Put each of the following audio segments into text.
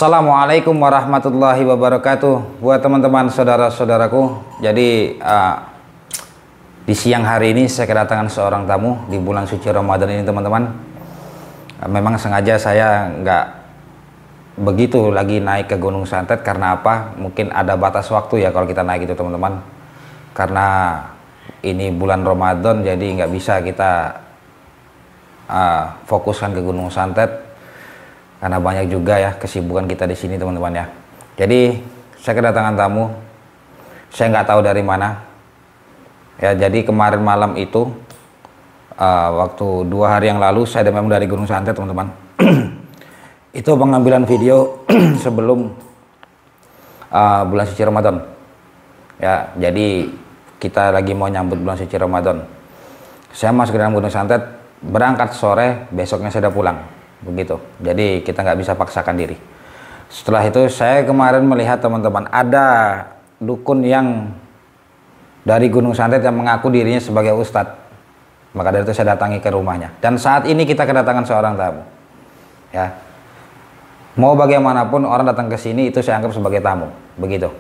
Assalamualaikum warahmatullahi wabarakatuh. Buat teman-teman saudara-saudaraku, jadi di siang hari ini saya kedatangan seorang tamu di bulan suci Ramadan ini, teman-teman. Memang sengaja saya nggak begitu lagi naik ke Gunung Santet. Karena apa? Mungkin ada batas waktu ya kalau kita naik itu, teman-teman. Karena ini bulan Ramadan, jadi nggak bisa kita fokuskan ke Gunung Santet. Karena banyak juga ya kesibukan kita di sini, teman-teman ya. Jadi saya kedatangan tamu, saya nggak tahu dari mana. Ya, jadi kemarin malam itu, waktu 2 hari yang lalu saya memang dari Gunung Santet, teman-teman. Itu pengambilan video sebelum bulan suci Ramadan. Ya, jadi kita lagi mau nyambut bulan suci Ramadan. Saya masuk ke dalam Gunung Santet, berangkat sore, besoknya saya udah pulang. Begitu, jadi kita nggak bisa paksakan diri. Setelah itu saya kemarin melihat, teman-teman, ada dukun yang dari Gunung Santet yang mengaku dirinya sebagai ustadz. Maka dari itu saya datangi ke rumahnya, dan saat ini kita kedatangan seorang tamu ya. Mau bagaimanapun orang datang ke sini itu saya anggap sebagai tamu. Begitu,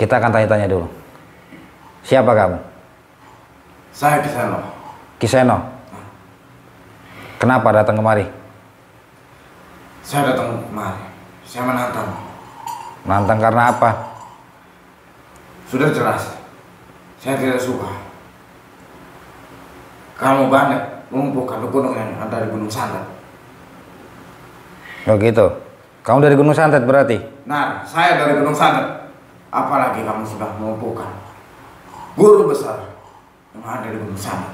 kita akan tanya-tanya dulu. Siapa kamu? Saya Kiseno. Kiseno. Kenapa datang kemari? Saya datang kemari, saya menantang. Menantang karena apa? Sudah jelas, saya tidak suka. Kamu banyak mengumpulkan gunung yang ada di Gunung Santet. Oh gitu. Kamu dari Gunung Santet berarti? Nah, saya dari Gunung Santet. Apalagi kamu sudah mengumpulkan guru besar yang ada di Gunung Santet.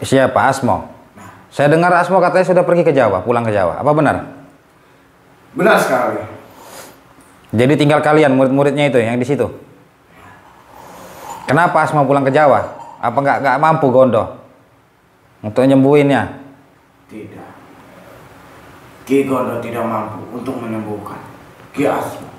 Siapa? Asmo? Saya dengar Asmo katanya sudah pergi ke Jawa, pulang ke Jawa. Apa benar? Benar sekali. Jadi tinggal kalian murid-muridnya itu yang di situ. Kenapa Asmo pulang ke Jawa? Apa nggak mampu Gondo untuk nyembuhinnya? Tidak. Ki Gondo tidak mampu untuk menyembuhkan Ki Asmo.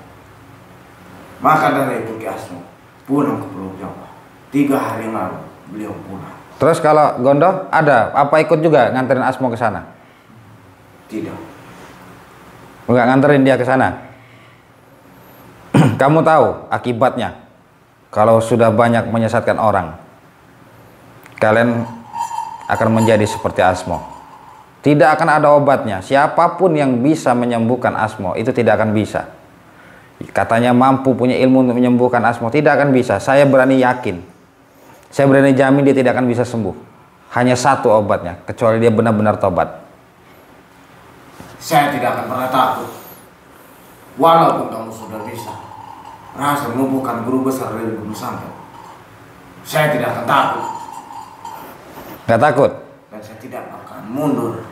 Maka dari itu Ki Asmo pulang ke Pulau Jawa. 3 hari lalu beliau pulang. Terus kalau Gondo ada apa ikut juga nganterin Asmo ke sana? Tidak. Enggak nganterin dia ke sana. Kamu tahu akibatnya kalau sudah banyak menyesatkan orang, kalian akan menjadi seperti Asmo. Tidak akan ada obatnya. Siapapun yang bisa menyembuhkan Asmo itu tidak akan bisa. Katanya mampu, punya ilmu untuk menyembuhkan Asmo, tidak akan bisa. Saya berani yakin. Saya berani jamin dia tidak akan bisa sembuh. Hanya satu obatnya, kecuali dia benar-benar tobat. Saya tidak akan pernah takut. Walaupun kamu sudah bisa berhasil menumbuhkan guru besar dari Gunung Santet, saya tidak akan takut. Gak takut? Dan saya tidak akan mundur.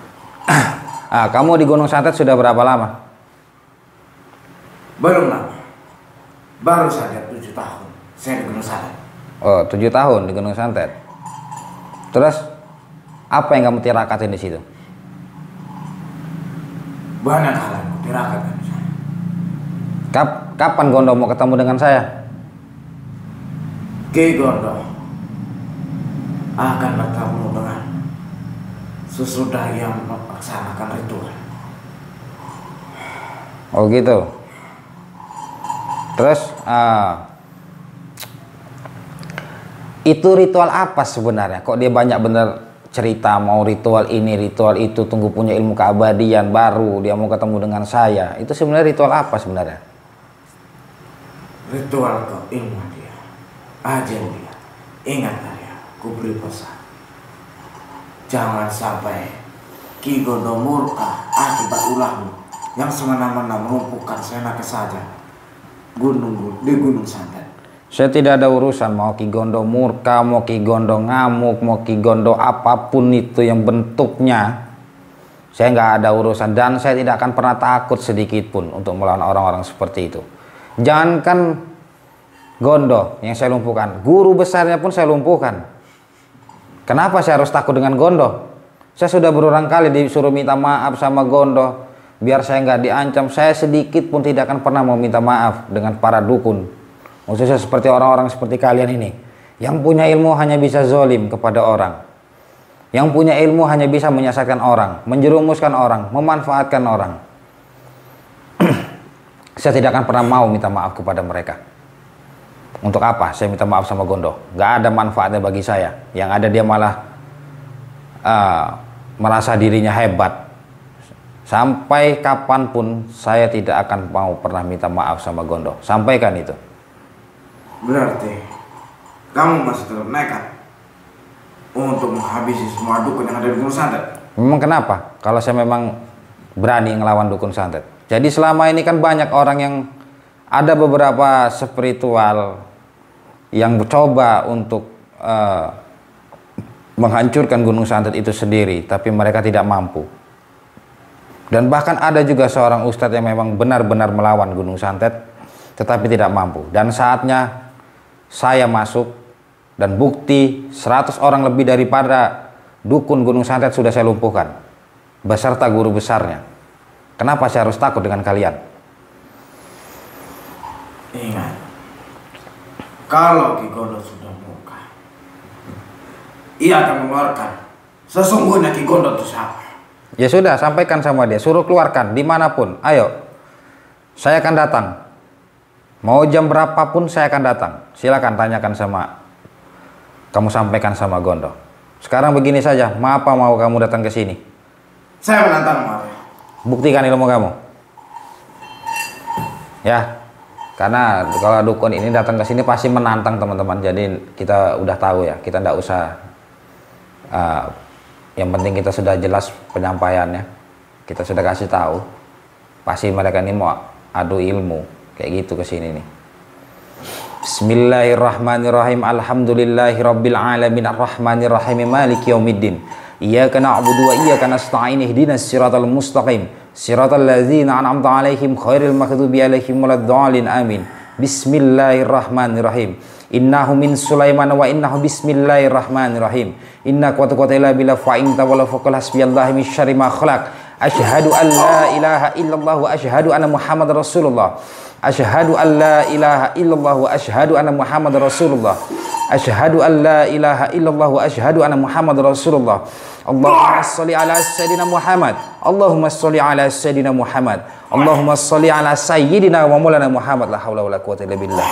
Kamu di Gunung Santet sudah berapa lama? Belum lama. Baru saja 7 tahun saya di Gunung Santet. Oh, 7 tahun di Gunung Santet. Terus apa yang kamu tirakatin di situ? Banyak hal yang kutirakan di sana. Kapan Gondo mau ketemu dengan saya? Ki Gondo akan bertemu dengan sesudah yang melaksanakan ritual. Oh gitu. Terus itu ritual apa sebenarnya? Kok dia banyak bener cerita mau ritual ini, ritual itu, tunggu punya ilmu keabadian baru dia mau ketemu dengan saya. Itu sebenarnya ritual apa sebenarnya? Ritual keilmuan dia, ajen dia. Ingat ya, ku beri pesan. Jangan sampai Ki Gondo murka akibat ulahmu yang semena-mena melumpuhkan senaknya saja di Gunung Santet. Saya tidak ada urusan mau Ki Gondo murka, mau Ki Gondo ngamuk, mau Ki Gondo apapun itu yang bentuknya. Saya nggak ada urusan, dan saya tidak akan pernah takut sedikit pun untuk melawan orang-orang seperti itu. Jangankan Gondo yang saya lumpuhkan, guru besarnya pun saya lumpuhkan. Kenapa saya harus takut dengan Gondo? Saya sudah berulang kali disuruh minta maaf sama Gondo, biar saya nggak diancam. Saya sedikit pun tidak akan pernah mau minta maaf dengan para dukun. Khususnya seperti orang-orang seperti kalian ini, yang punya ilmu hanya bisa zolim kepada orang, yang punya ilmu hanya bisa menyesatkan orang, menjerumuskan orang, memanfaatkan orang. saya tidak akan pernah mau minta maaf kepada mereka. Untuk apa saya minta maaf sama Gondo? Gak ada manfaatnya bagi saya. Yang ada dia malah merasa dirinya hebat. Sampai kapanpun saya tidak akan mau pernah minta maaf sama Gondo. Sampaikan itu. Berarti kamu masih tetap nekat untuk menghabisi semua dukun yang ada di Gunung Santet. Memang kenapa? Kalau saya memang berani ngelawan dukun santet. Jadi selama ini kan banyak orang yang ada beberapa spiritual yang mencoba untuk menghancurkan Gunung Santet itu sendiri, tapi mereka tidak mampu. Dan bahkan ada juga seorang ustadz yang memang benar-benar melawan Gunung Santet, tetapi tidak mampu. Dan saatnya saya masuk dan bukti 100 orang lebih daripada dukun Gunung Santet sudah saya lumpuhkan beserta guru besarnya. Kenapa saya harus takut dengan kalian? Ingat, kalau Ki Gondo sudah murka, ia akan mengeluarkan sesungguhnya Ki Gondo itu siapa. Ya sudah, sampaikan sama dia, suruh keluarkan dimanapun. Ayo, saya akan datang. Mau jam berapapun saya akan datang. Silakan tanyakan sama, kamu sampaikan sama Gondo. Sekarang begini saja, apa mau kamu datang ke sini? Saya menantang Maria. Buktikan ilmu kamu. Ya, karena kalau dukun ini datang ke sini pasti menantang teman-teman. Jadi kita udah tahu ya, kita nggak usah. Yang penting kita sudah jelas penyampaiannya. Kita sudah kasih tahu. Pasti mereka ini mau adu ilmu kayak gitu ke sini nih. Bismillahirrahmanirrahim. Alhamdulillahirabbil alamin arrahmanirrahim maliki yaumiddin. Iyyaka na'budu wa iyyaka nasta'in ihdinas siratal mustaqim siratal ladzina an'amta 'alaihim ghairil maghdubi 'alaihim waladdallin amin. Bismillahirrahmanirrahim. Innahu min Sulaiman wa innahu bismillahirrahmanirrahim. Inna quwwata illa billah fa in tawalla faqul hasbiyallahi min syarri ma khalaq. Asyhadu an la ilaha illallah wa asyhadu anna Muhammadar Rasulullah. Asyhadu an la ilaha illallah wa asyhadu anna Muhammadar Rasulullah. Asyhadu an la ilaha illallah wa asyhadu anna Muhammadar Rasulullah. Allahumma sholli ala sayyidina Muhammad. Allahumma sholli ala sayyidina Muhammad. Allahumma sholli ala sayyidina wa maulana Muhammad. La haula wala quwwata illa billah.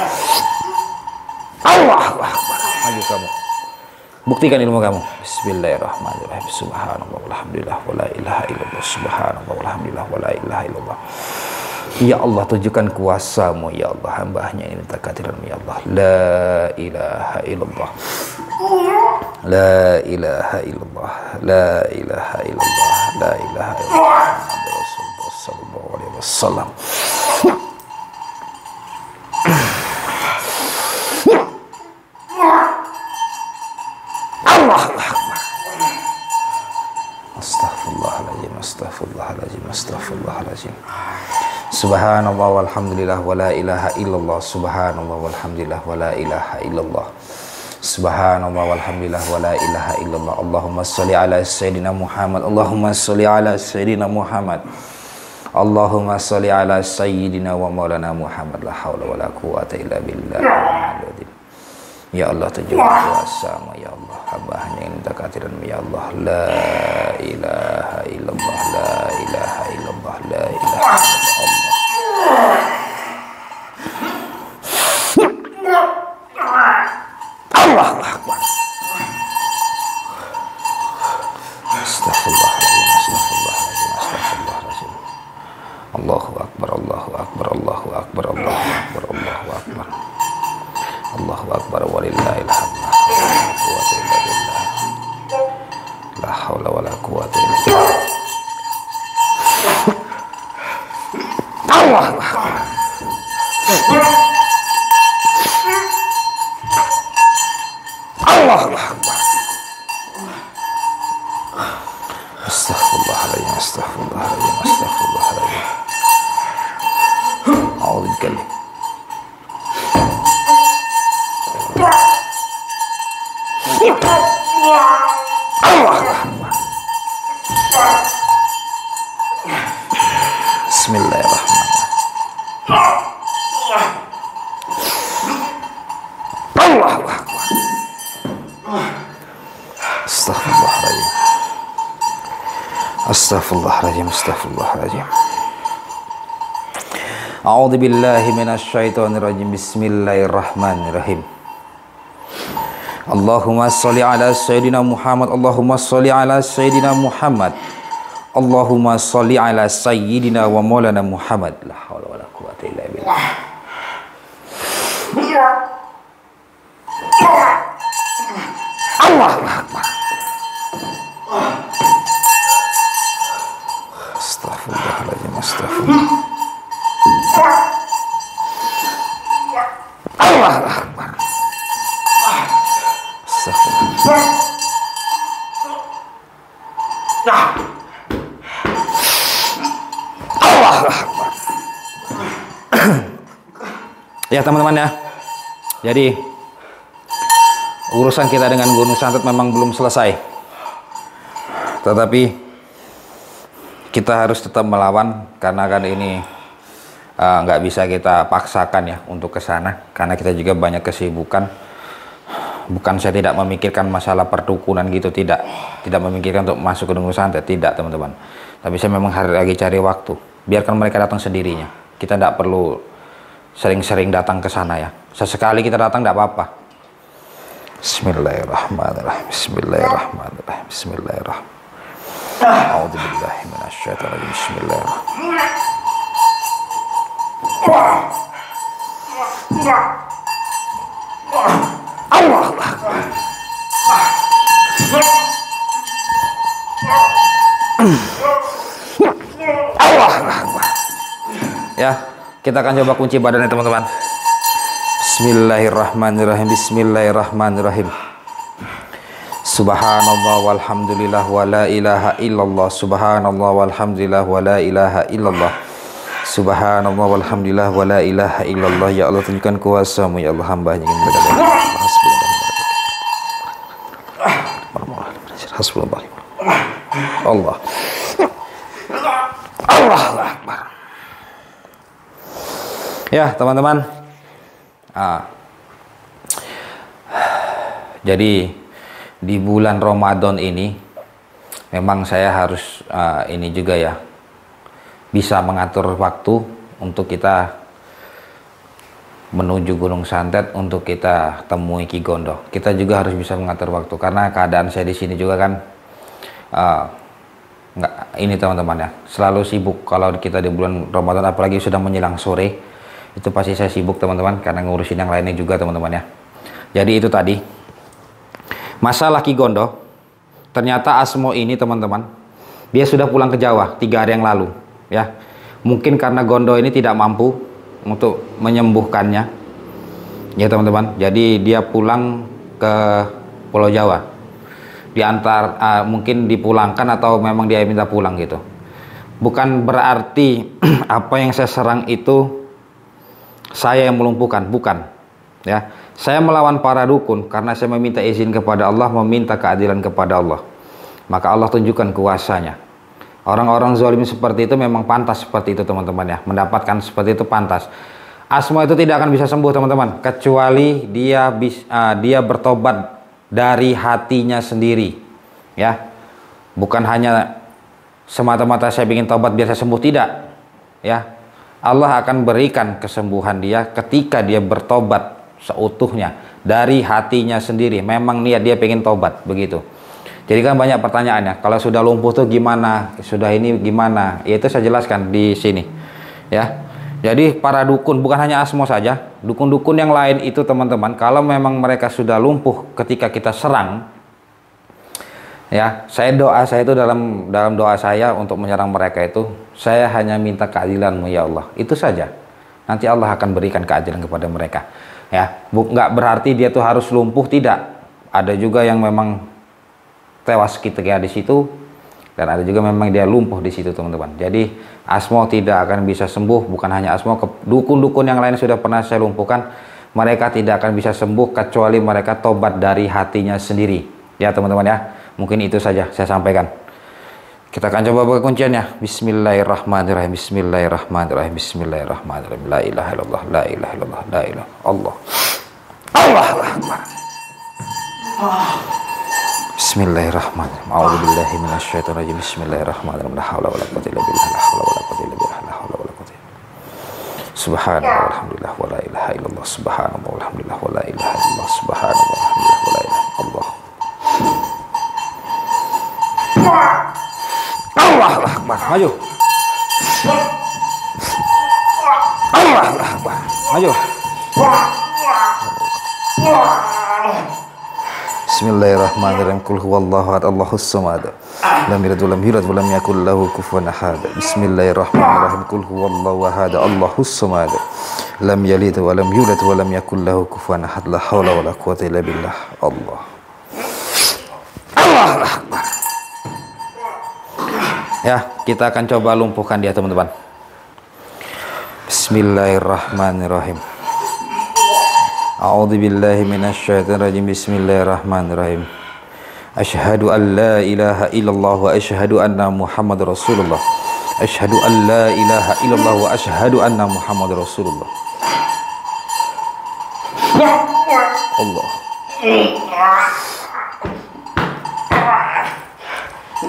Allahu akbar. Maju kamu. Buktikan ilmu kamu. Bismillahirrahmanirrahim. Subhanallah walhamdulillah wala ilaha illallah. Subhanallah walhamdulillah wala ilaha illallah. Ya Allah, tunjukkan kuasa-Mu ya Allah, hamba-Nya ini minta kehadiran-Mu ya Allah. La ilaha illallah. La ilaha illallah. La ilaha illallah. La ilaha illallah. Rasulullah sallallahu alaihi wasallam. Allahu akbar. Astaghfirullahaladzim, astaghfirullahaladzim, astaghfirullahaladzim. Subhanallah walhamdulillah wa la ilaha illallah. Subhanallah walhamdulillah wa la ilaha illallah. Subhanallah walhamdulillah wa la ilaha illallah. Allahumma sholli ala sayyidina Muhammad. Allahumma sholli ala sayyidina Muhammad. Allahumma sholli ala sayyidina wa maulana Muhammad. La haula wa la quwwata illa billah. Ya Allah, tunjukkan kuasa-Mu ya Allah, hamba-Nya yang minta kehadiran-Mu ya Allah. La ilaha illallah. La ilaha illallah. La ilaha illallah. Allahu akbar. Astaghfirullahaladzim, astaghfirullahaladzim, astaghfirullahaladzim. Allahu akbar, Allahu akbar, Allahu akbar, Allahu akbar, Allahu akbar. Allahu akbar walillahil hamd. La haula wala quwwata illa billah. Allahu akbar. Allahu akbar. Astaghfirullahaladzim, astaghfirullahaladzim, astaghfirullahaladzim. A'udzu billahi. Allahu akbar. Bismillahirrahmanirrahim. Allahu akbar. Astaghfirullahaladzim. Astaghfirullahaladzim, astaghfirullahaladzim. A'udzubillahi minasyaitonirrajim. Bismillahirrahmanirrahim. Allahumma sholli ala sayyidina Muhammad. Allahumma sholli ala sayyidina Muhammad. Allahumma sholli ala sayyidina wa maulana Muhammad. La haula wala quwwata illa billah. Allahu akbar. Astaghfirullahaladzim. Astaghfirullah. Allahu akbar. Astaghfirullah. Allahu akbar. Ya teman-teman ya. Jadi urusan kita dengan Gunung Santet memang belum selesai. Tetapi kita harus tetap melawan karena kan ini nggak bisa kita paksakan ya untuk ke sana karena kita juga banyak kesibukan. Bukan saya tidak memikirkan masalah perdukunan gitu, tidak memikirkan untuk masuk ke Gunung Santet, tidak teman-teman. Tapi saya memang lagi cari waktu. Biarkan mereka datang sendirinya. Kita tidak perlu sering-sering datang ke sana ya. Sesekali kita datang tidak apa-apa. Bismillahirrahmanirrahim. Bismillahirrahmanirrahim. Bismillahirrahmanirrahim. A'udzubillahi minasyaitonirrajim. Bismillahirrahmanirrahim. Allahu akbar. Allahu akbar. Ya, kita akan coba kunci badannya teman-teman. Bismillahirrahmanirrahim. Bismillahirrahmanirrahim. Subhanallah walhamdulillah wa la ilaha illallah. Subhanallah walhamdulillah wa la ilaha illallah. Subhanallah walhamdulillah wa la ilaha illallah. Ya Allah, tunjukkan kuasa-Mu ya Allah, hamba hanya ingin berdoa. Hasbunallah. Allah. Allahu akbar. Ya, teman-teman. Jadi di bulan Ramadan ini memang saya harus ini juga ya, bisa mengatur waktu untuk kita menuju Gunung Santet untuk kita temui Ki Gondo. Kita juga harus bisa mengatur waktu karena keadaan saya di sini juga kan nggak ini teman-teman ya, selalu sibuk kalau kita di bulan Ramadan, apalagi sudah menjelang sore itu pasti saya sibuk teman-teman karena ngurusin yang lainnya juga teman-teman ya. Jadi itu tadi masalah Ki Gondo. Ternyata Asmo ini teman-teman, dia sudah pulang ke Jawa 3 hari yang lalu ya. Mungkin karena Gondo ini tidak mampu untuk menyembuhkannya ya teman-teman, jadi dia pulang ke Pulau Jawa, diantar mungkin dipulangkan atau memang dia minta pulang gitu. Bukan berarti apa yang saya serang itu saya yang melumpuhkan, bukan ya. Saya melawan para dukun karena saya meminta izin kepada Allah, meminta keadilan kepada Allah, maka Allah tunjukkan kuasanya. Orang-orang zalim seperti itu memang pantas seperti itu teman-teman ya, mendapatkan seperti itu pantas. Asmo itu tidak akan bisa sembuh teman-teman kecuali dia bertobat dari hatinya sendiri ya. Bukan hanya semata-mata saya ingin tobat biar saya sembuh, tidak ya. Allah akan berikan kesembuhan dia ketika dia bertobat seutuhnya dari hatinya sendiri. Memang niat dia pengen tobat begitu. Jadi kan banyak pertanyaannya, kalau sudah lumpuh tuh gimana, sudah ini gimana? Ya itu saya jelaskan di sini ya. Jadi para dukun, bukan hanya Asmo saja, dukun-dukun yang lain itu teman-teman, kalau memang mereka sudah lumpuh ketika kita serang ya, saya itu dalam doa saya untuk menyerang mereka itu, saya hanya minta keadilan-Mu ya Allah, itu saja. Nanti Allah akan berikan keadilan kepada mereka ya. Nggak berarti dia tuh harus lumpuh, tidak. Ada juga yang memang tewas ketika di situ, dan ada juga memang dia lumpuh di situ teman-teman. Jadi Asmo tidak akan bisa sembuh, bukan hanya Asmo, dukun-dukun yang lain sudah pernah saya lumpuhkan, mereka tidak akan bisa sembuh kecuali mereka tobat dari hatinya sendiri ya teman-teman ya. Mungkin itu saja saya sampaikan. Kita akan coba buka kunciannya. Bismillahirrahmanirrahim. Bismillahirrahmanirrahim. Bismillahirrahmanirrahim. La ilaha illallah, la ilaha illallah, la ilaha Allah. Allahu akbar. Bismillahirrahmanirrahim. A'udzubillahi minasyaitonirrajim. Bismillahirrahmanirrahim. La haula wala quwwata illa billah. La haula wala quwwata illa billah. La haula wala quwwata illa billah. subhanallah walhamdulillah wala ilaha illallah, subhanallah walhamdulillah wala ilaha illallah, subhanallah walhamdulillah wala ilaha illallah. Allahu akbar, maju. Allahu akbar, maju. Bismillahirrahmanirrahim. Qul huwallahu ahad, Allahus samad. Lam yalid walam yulad walam yakul lahu kufuwan ahad. Bismillahirrahmanirrahim. Qul huwallahu ahad, Allahus samad. Lam yalid walam yulad walam yakul lahu kufuwan ahad. La haula wala quwwata illa billah. Allah. Allahu akbar. Ya, kita akan coba lumpuhkan dia, teman-teman. Bismillahirrahmanirrahim. A'udzu billahi minasyaitonir rajim. Bismillahirrahmanirrahim. Asyhadu an la ilaha illallah wa asyhadu anna Muhammadar Rasulullah. Asyhadu an la ilaha illallah wa asyhadu anna Muhammadar Rasulullah. Allah.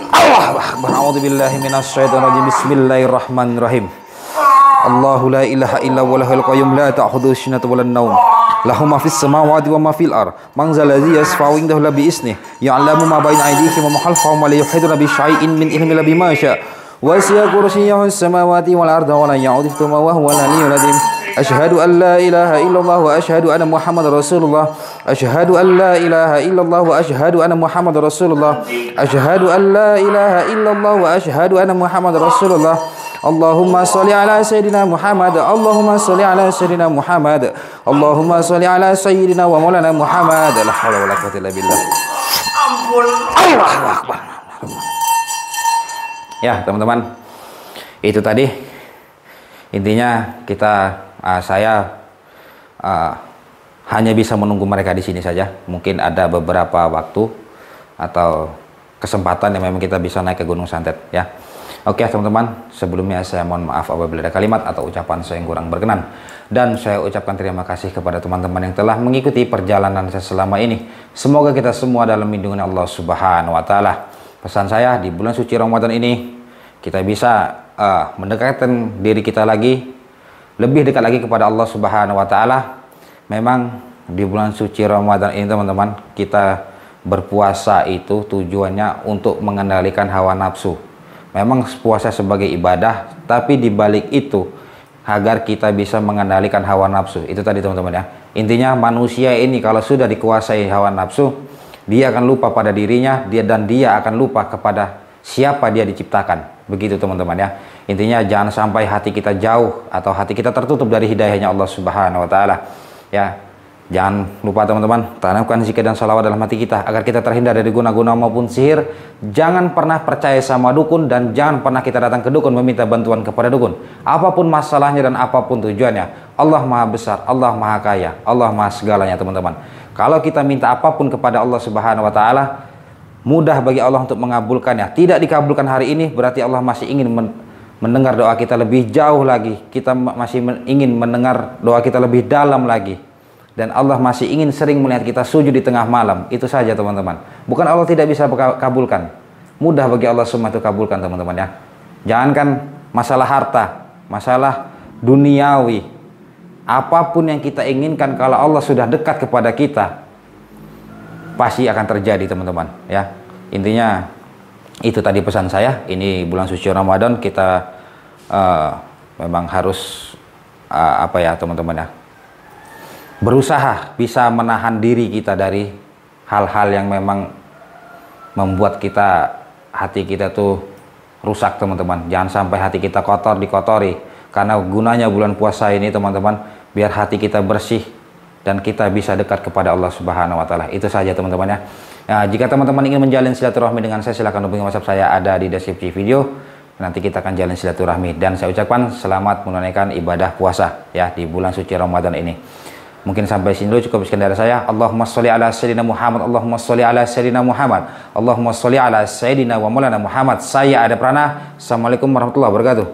Allahu akbar. A'udzu billahi minasyaitonir rajim. Bismillahirrahmanirrahim. Allahu la ilaha illa huwal hayyul qayyum la ta'khudhuhu sinatun wa la nawm. Lahu ma fis samawati wa ma fil ard. Man zal ladzi yashfa'u indahu illa bi isnihi. Ya'lamu ma bayna aydihim wa ma khalfahum wa la yuhituna bi syai'in min ilmihi illa bima syaa. Wasi'a kursiyyuhu as-samawati wal arda wa la ya'uduhu hifdhuhuma wa huwal 'aliyyul 'azim. Asyhadu an la ilaha illallah wa asyhadu anna Muhammadar Rasulullah. Asyhadu an la ilaha illallah wa asyhadu anna Muhammadar Rasulullah. Asyhadu an la ilaha illallah wa asyhadu anna Muhammadar Rasulullah. Allahumma sholli ala sayyidina Muhammad. Allahumma sholli ala sayyidina Muhammad. Allahumma sholli ala sayyidina wa maulana Muhammad. La haula wala quwwata illa billah. Ampun. Allahu akbar. Ya, teman-teman. Itu tadi intinya saya hanya bisa menunggu mereka di sini saja. Mungkin ada beberapa waktu atau kesempatan yang memang kita bisa naik ke Gunung Santet, ya. Oke, teman-teman, sebelumnya saya mohon maaf apabila ada kalimat atau ucapan saya yang kurang berkenan. Dan saya ucapkan terima kasih kepada teman-teman yang telah mengikuti perjalanan saya selama ini. Semoga kita semua dalam lindungan Allah Subhanahu wa taala. Pesan saya di bulan suci Ramadan ini, kita bisa mendekatkan diri kita lagi, lebih dekat lagi kepada Allah Subhanahu wa taala. Memang di bulan suci Ramadan ini, teman-teman, kita berpuasa itu tujuannya untuk mengendalikan hawa nafsu. Memang puasa sebagai ibadah, tapi dibalik itu agar kita bisa mengendalikan hawa nafsu. Itu tadi, teman-teman, ya. Intinya manusia ini kalau sudah dikuasai hawa nafsu, dia akan lupa pada dirinya, dia akan lupa kepada siapa dia diciptakan. Begitu, teman-teman, ya. Intinya jangan sampai hati kita jauh atau hati kita tertutup dari hidayahnya Allah Subhanahu wa taala. Ya. Jangan lupa, teman-teman, tanamkan zikir dan salawat dalam hati kita agar kita terhindar dari guna-guna maupun sihir. Jangan pernah percaya sama dukun dan jangan pernah kita datang ke dukun meminta bantuan kepada dukun. Apapun masalahnya dan apapun tujuannya, Allah Maha Besar, Allah Maha Kaya, Allah Maha segalanya, teman-teman. Kalau kita minta apapun kepada Allah Subhanahu wa taala, mudah bagi Allah untuk mengabulkannya. Tidak dikabulkan hari ini berarti Allah masih ingin mendengar doa kita lebih jauh lagi. Kita masih ingin mendengar doa kita lebih dalam lagi. Dan Allah masih ingin sering melihat kita sujud di tengah malam. Itu saja, teman-teman. Bukan Allah tidak bisa kabulkan. Mudah bagi Allah semua itu kabulkan, teman-teman, ya. Jangankan masalah harta, masalah duniawi. Apapun yang kita inginkan, kalau Allah sudah dekat kepada kita, pasti akan terjadi, teman-teman, ya. Intinya itu tadi pesan saya. Ini bulan suci Ramadan, kita memang harus teman-teman, ya, berusaha bisa menahan diri kita dari hal-hal yang memang membuat hati kita tuh rusak, teman-teman. Jangan sampai hati kita dikotori. Karena gunanya bulan puasa ini, teman-teman, biar hati kita bersih dan kita bisa dekat kepada Allah Subhanahu wa taala. Itu saja, teman-teman, ya. Nah, jika teman-teman ingin menjalin silaturahmi dengan saya, silahkan hubungi WhatsApp saya, ada di deskripsi video. Nanti kita akan jalin silaturahmi dan saya ucapkan selamat menunaikan ibadah puasa, ya, di bulan suci Ramadan ini. Mungkin sampai sini dulu, cukup sekian dari saya. Allahumma sholli ala sayyidina Muhammad. Allahumma sholli ala sayyidina Muhammad. Allahumma sholli ala sayyidina wa maulana Muhammad. Saya Ada Prana. Assalamualaikum warahmatullahi wabarakatuh.